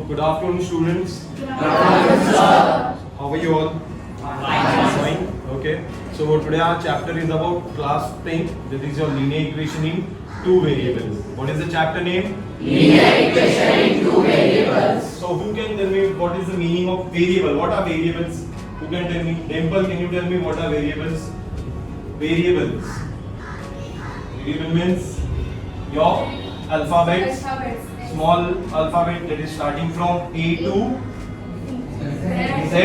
Good afternoon, students. Good afternoon, sir. How are you all? Fine. Okay. So today our chapter is about class 10. That is your linear equation in two variables. What is the chapter name? Linear equation in two variables. So who can tell me what is the meaning of variable? What are variables? Who can tell me? Dimple, can you tell me what are variables? Variables. Variable means your alphabets. Small alphabet that is starting from A to Z.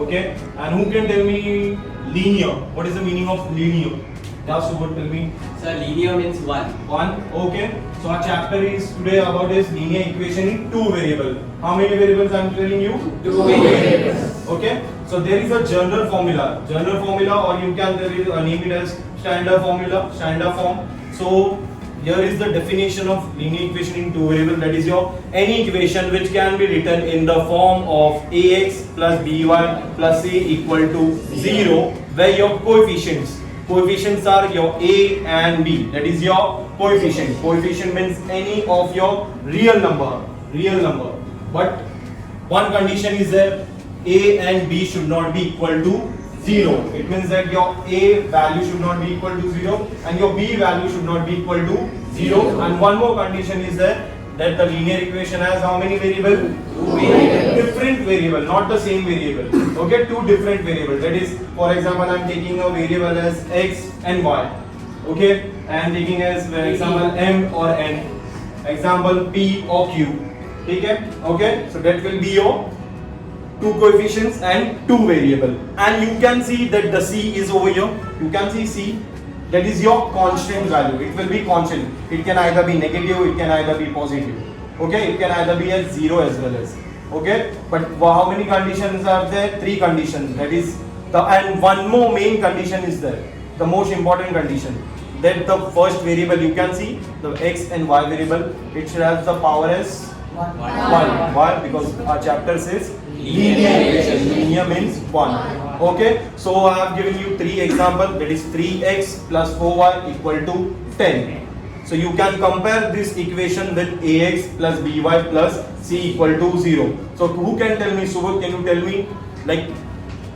Okay. And who can tell me linear? What is the meaning of linear? Yeah, Subodh, tell me. Sir, linear means one. One. Okay. So our chapter is today about is linear equation in two variable. How many variables I am telling you? Two variables. Okay. So there is a general formula. General formula, or you can name it as standard formula, standard form. So here is the definition of linear equation in two variable. That is your any equation which can be written in the form of ax plus by plus c equal to 0, where your coefficients are your a and b. That is your coefficient. Coefficient means any of your real number. But one condition is that a and b should not be equal to 0. It means that your a value should not be equal to 0 and your b value should not be equal to 0. And one more condition is that the linear equation has how many variables? Two variables. Different variable, not the same variable. Okay, two different variables. That is, for example, I am taking a variable as x and y. Okay, I am taking as example m or n. Example p or q. Okay, so that will be your two coefficients and two variable, and you can see that the c is over here. You can see c, that is your constant value. It will be constant. It can either be negative, it can either be positive. Okay, it can either be as 0 as well as. Okay, but how many conditions are there? Three conditions. That is and one more main condition is there. The most important condition, that the first variable, you can see the x and y variable, it should have the power as 1. Why? Because our chapter says linear equation. Linear means 1. Okay, so I have given you three examples. That is 3x plus 4y equal to 10. So you can compare this equation with ax plus by plus c equal to 0. So who can tell me? Subodh, can you tell me like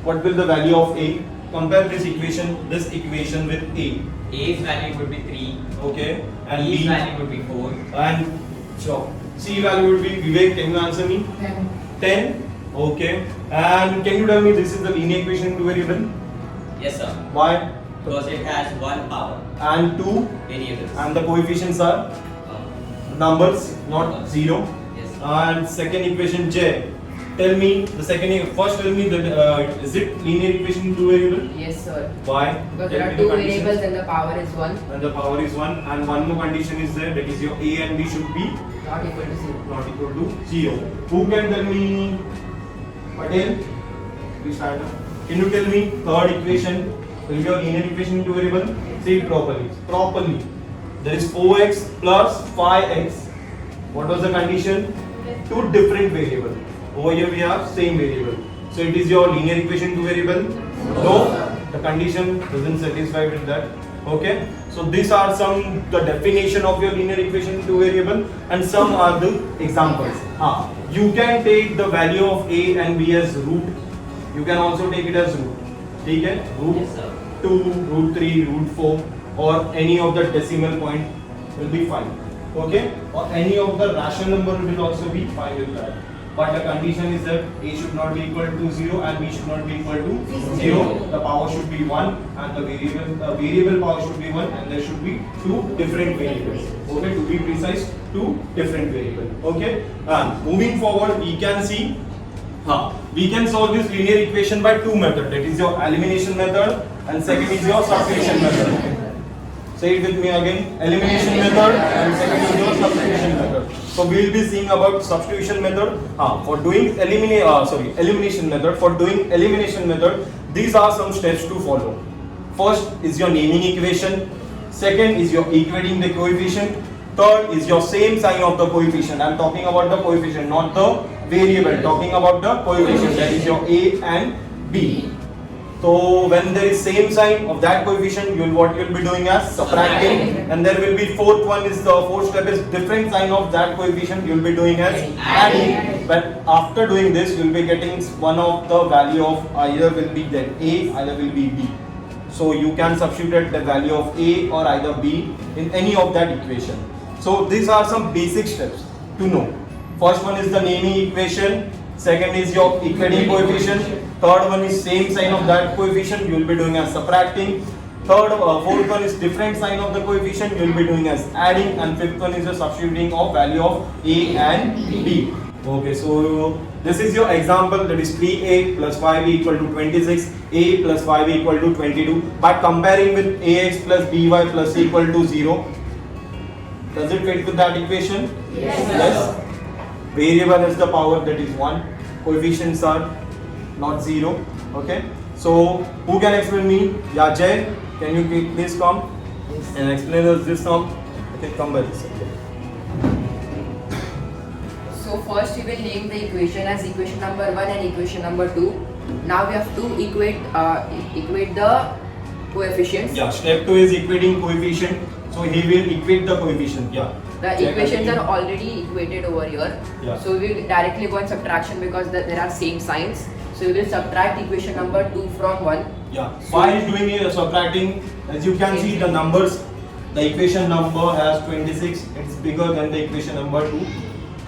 what will the value of a? Compare this equation with a. A's value would be 3. Okay, and B's b value would be 4. and so c value would be, Vivek, can you answer me? 10. Okay, and can you tell me this is the linear equation in two variable? Yes, sir. Why? Because it has one power. And two, Variables. and the coefficients are numbers, not 0. Yes. And second equation J. Tell me the second. First, tell me that is it linear equation in two variable? Yes, sir. Why? Because Tell there me are the two conditions. variables and the power is 1, And the power is 1, and one more condition is there, that is your a and b should be not equal to 0. not equal to 0. Who can tell me? Patel, please stand up. Can you tell me third equation? Will be your linear equation in two variable? See it properly. There is 4x plus 5x. What was the condition? Two different variable. Over here we have same variable. So it is your linear equation two variable? No. The condition doesn't satisfy with that. Okay. So these are the definition of your linear equation two variable, and some are the examples. You can take the value of a and b as root. You can also take it as root. Okay? Root Yes, sir. 2, root 3, root 4, or any of the decimal point will be fine. Okay? Or any of the rational number will also be fine with that. But the condition is that a should not be equal to 0 and b should not be equal to 0. The power should be 1 and the variable power should be 1, and there should be two different variables. Okay, to be precise, two different variables. Okay, and moving forward, we can see we can solve this linear equation by two methods. That is your elimination method, and second is your substitution method. Say it with me again. Elimination method and second is your substitution method. So we will be seeing about substitution method. For doing elimination method. For doing elimination method, these are some steps to follow. First is your naming equation. Second is your equating the coefficient. Third is your same sign of the coefficient. I am talking about the coefficient, not the variable. Talking about the coefficient. That is your a and b. So when there is same sign of that coefficient, what you will be doing as subtracting, and there will be fourth step is different sign of that coefficient, you will be doing as adding. But after doing this, you will be getting one of the value of either will be then A, either will be B. So you can substitute the value of A or either B in any of that equation. So these are some basic steps to know. First one is the naming equation. Second is your equating coefficient. Third one is same sign of that coefficient. You will be doing as subtracting. Fourth one is different sign of the coefficient. You will be doing as adding. And fifth one is the substituting of value of A and B. Okay, so this is your example, that is 3a plus 5b equal to 26, a plus 5b equal to 22. By comparing with ax plus by plus c equal to 0, does it fit with that equation? Yes. Variable has the power, that is 1. Coefficients are not 0. Okay. So who can explain me? Yeah, Jay, can you please come and explain us this sum? Okay, come by this. So first we will name the equation as equation number 1 and equation number 2. Now we have to equate the coefficients. Yeah, step 2 is equating coefficient. So he will equate the coefficient. Yeah. The equations are already equated over here. Yeah. So we will directly go on subtraction because there are same signs. So we will subtract equation number 2 from 1. Yeah. While doing it, subtracting, as you can see the numbers, the equation number has 26. It's bigger than the equation number 2.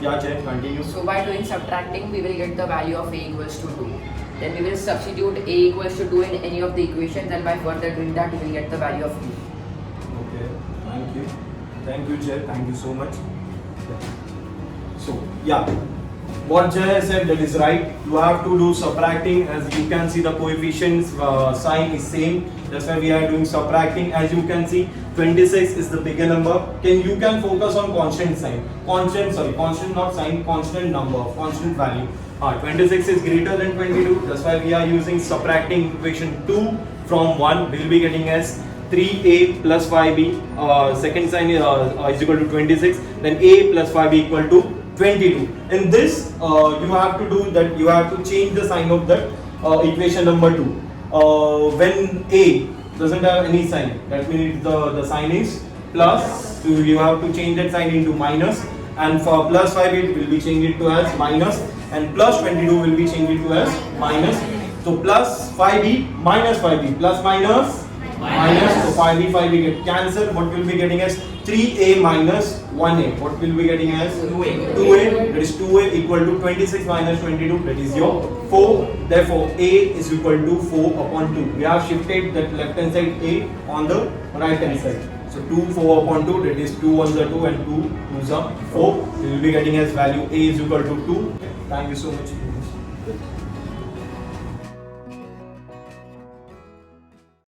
Yeah, Jay, continue. So by doing subtracting, we will get the value of a equals to 2. Then we will substitute a equals to 2 in any of the equations, and by further doing that, we will get the value of b. Okay, thank you. Thank you, Jay. Thank you so much. So, yeah. What Jay said, that is right. You have to do subtracting. As you can see, the coefficients sign is same. That's why we are doing subtracting. As you can see, 26 is the bigger number. You can focus on constant sign. Constant not sign, constant number, constant value. 26 is greater than 22. That's why we are using subtracting equation 2 from 1. We'll be getting as 3a plus 5b. Second sign is equal to 26. Then a plus 5b equal to 22. In this, you have to do that. You have to change the sign of that equation number 2. When a doesn't have any sign, that means the sign is plus. So you have to change that sign into minus. And for plus 5, it will be changed to as minus. And plus 22 will be changed to as minus. So plus 5b minus 5b plus minus. So 5b, 5b get cancelled. What will be getting as 3a minus 1a. What will be getting as 2a. That is 2a equal to 26 minus 22. That is your 4. Therefore, a is equal to 4 upon 2. We have shifted that left hand side a on the right hand side. So 2 4 upon 2. That is 2 1s are 2 and 2 2s are 4. We will be getting as value a is equal to 2. Thank you so much.